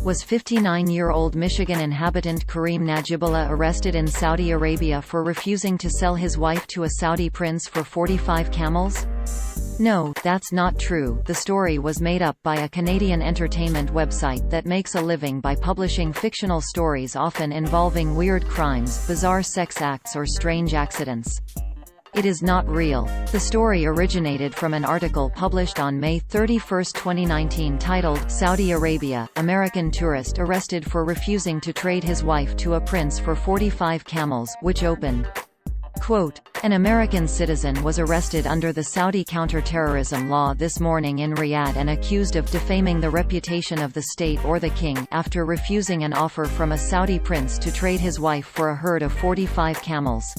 Was 59-year-old Michigan inhabitant Kareem Najibullah arrested in Saudi Arabia for refusing to sell his wife to a Saudi prince for 45 camels? No, that's not true. The story was made up by a Canadian entertainment website that makes a living by publishing fictional stories often involving weird crimes, bizarre sex acts or strange accidents. It is not real. The story originated from an article published on May 31, 2019 titled, Saudi Arabia, American tourist arrested for refusing to trade his wife to a prince for 45 camels, which opened, quote, an American citizen was arrested under the Saudi counter-terrorism law this morning in Riyadh and accused of defaming the reputation of the state or the king, after refusing an offer from a Saudi prince to trade his wife for a herd of 45 camels.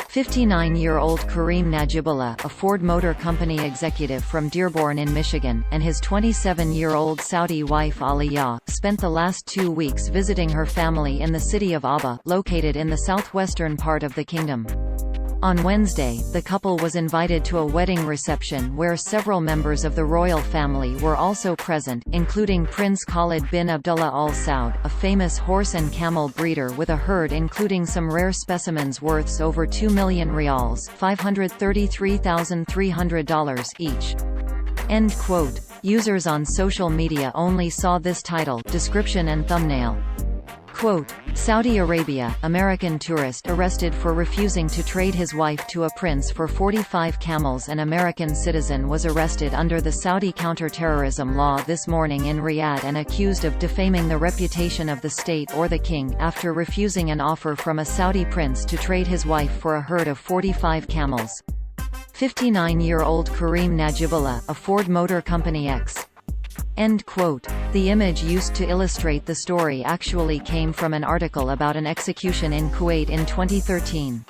59-year-old Kareem Najibullah, a Ford Motor Company executive from Dearborn in Michigan, and his 27-year-old Saudi wife Aliyah, spent the last 2 weeks visiting her family in the city of Aba, located in the southwestern part of the kingdom. On Wednesday, the couple was invited to a wedding reception where several members of the royal family were also present, including Prince Khalid bin Abdullah Al Saud, a famous horse and camel breeder with a herd including some rare specimens worth over 2 million rials $533,300 each. End quote. Users on social media only saw this title, description and thumbnail. Quote, Saudi Arabia, American tourist arrested for refusing to trade his wife to a prince for 45 camels. An American citizen was arrested under the Saudi counter-terrorism law this morning in Riyadh and accused of defaming the reputation of the state or the king, after refusing an offer from a Saudi prince to trade his wife for a herd of 45 camels. 59-year-old Kareem Najibullah, a Ford Motor Company ex. End quote. The image used to illustrate the story actually came from an article about an execution in Kuwait in 2013.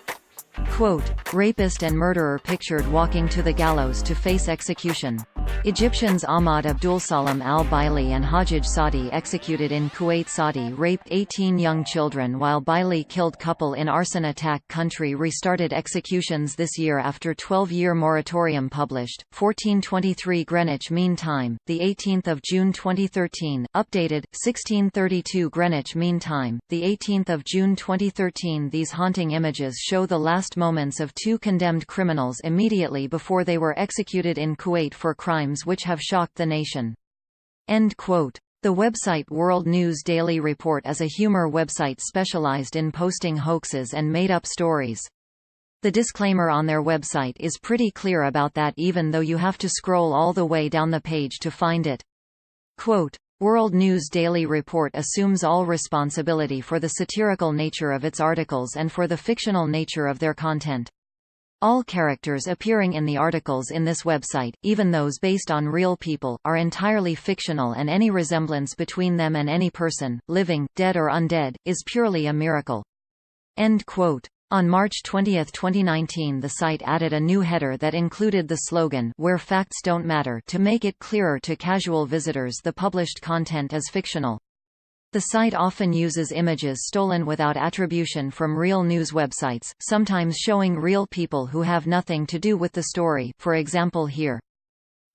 Quote, rapist and murderer pictured walking to the gallows to face execution. Egyptians Ahmad Abdulsalam al-Baili and Hajjaj Saadi executed in Kuwait. Saudi raped 18 young children while Baili killed couple in arson attack. Country restarted executions this year after 12-year moratorium published. 1423 Greenwich Mean Time, the 18th of June 2013. Updated 1632 Greenwich Mean Time, the 18th of June 2013. These haunting images show the last moments of two condemned criminals immediately before they were executed in Kuwait for crimes which have shocked the nation. End quote. The website World News Daily Report is a humor website specialized in posting hoaxes and made-up stories. The disclaimer on their website is pretty clear about that, even though you have to scroll all the way down the page to find it. Quote, World News Daily Report assumes all responsibility for the satirical nature of its articles and for the fictional nature of their content. All characters appearing in the articles in this website, even those based on real people, are entirely fictional, and any resemblance between them and any person, living, dead or undead, is purely a miracle. End quote. On March 20, 2019, the site added a new header that included the slogan, Where Facts Don't Matter, to make it clearer to casual visitors the published content is fictional. The site often uses images stolen without attribution from real news websites, sometimes showing real people who have nothing to do with the story, for example here.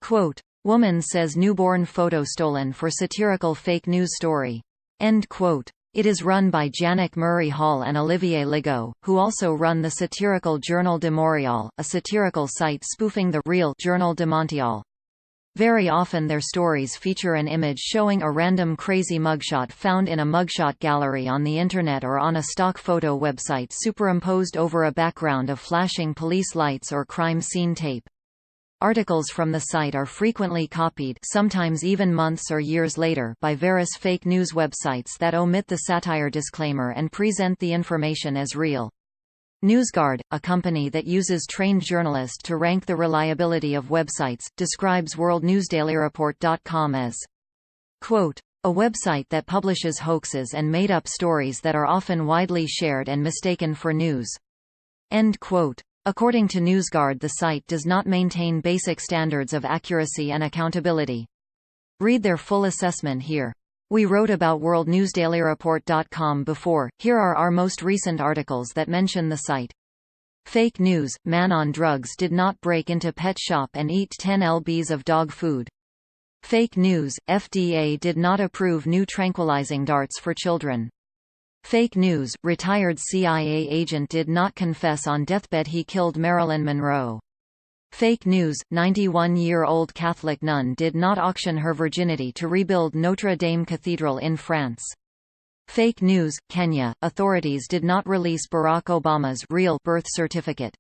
Quote, woman says newborn photo stolen for satirical fake news story. End quote. It is run by Janek Murray Hall and Olivier Legault, who also run the satirical Journal de Montréal, a satirical site spoofing the real Journal de Montréal. Very often their stories feature an image showing a random crazy mugshot found in a mugshot gallery on the internet or on a stock photo website superimposed over a background of flashing police lights or crime scene tape. Articles from the site are frequently copied, sometimes even months or years later, by various fake news websites that omit the satire disclaimer and present the information as real. NewsGuard, a company that uses trained journalists to rank the reliability of websites, describes WorldNewsDailyReport.com as, quote, a website that publishes hoaxes and made-up stories that are often widely shared and mistaken for news. End quote. According to NewsGuard, the site does not maintain basic standards of accuracy and accountability. Read their full assessment here. We wrote about WorldNewsDailyReport.com before. Here are our most recent articles that mention the site. Fake news: man on drugs did not break into pet shop and eat 10 lbs of dog food. Fake news, FDA did not approve new tranquilizing darts for children. Fake news, retired CIA agent did not confess on deathbed he killed Marilyn Monroe. Fake news, 91-year-old Catholic nun did not auction her virginity to rebuild Notre Dame Cathedral in France. Fake news, Kenya, authorities did not release Barack Obama's real birth certificate.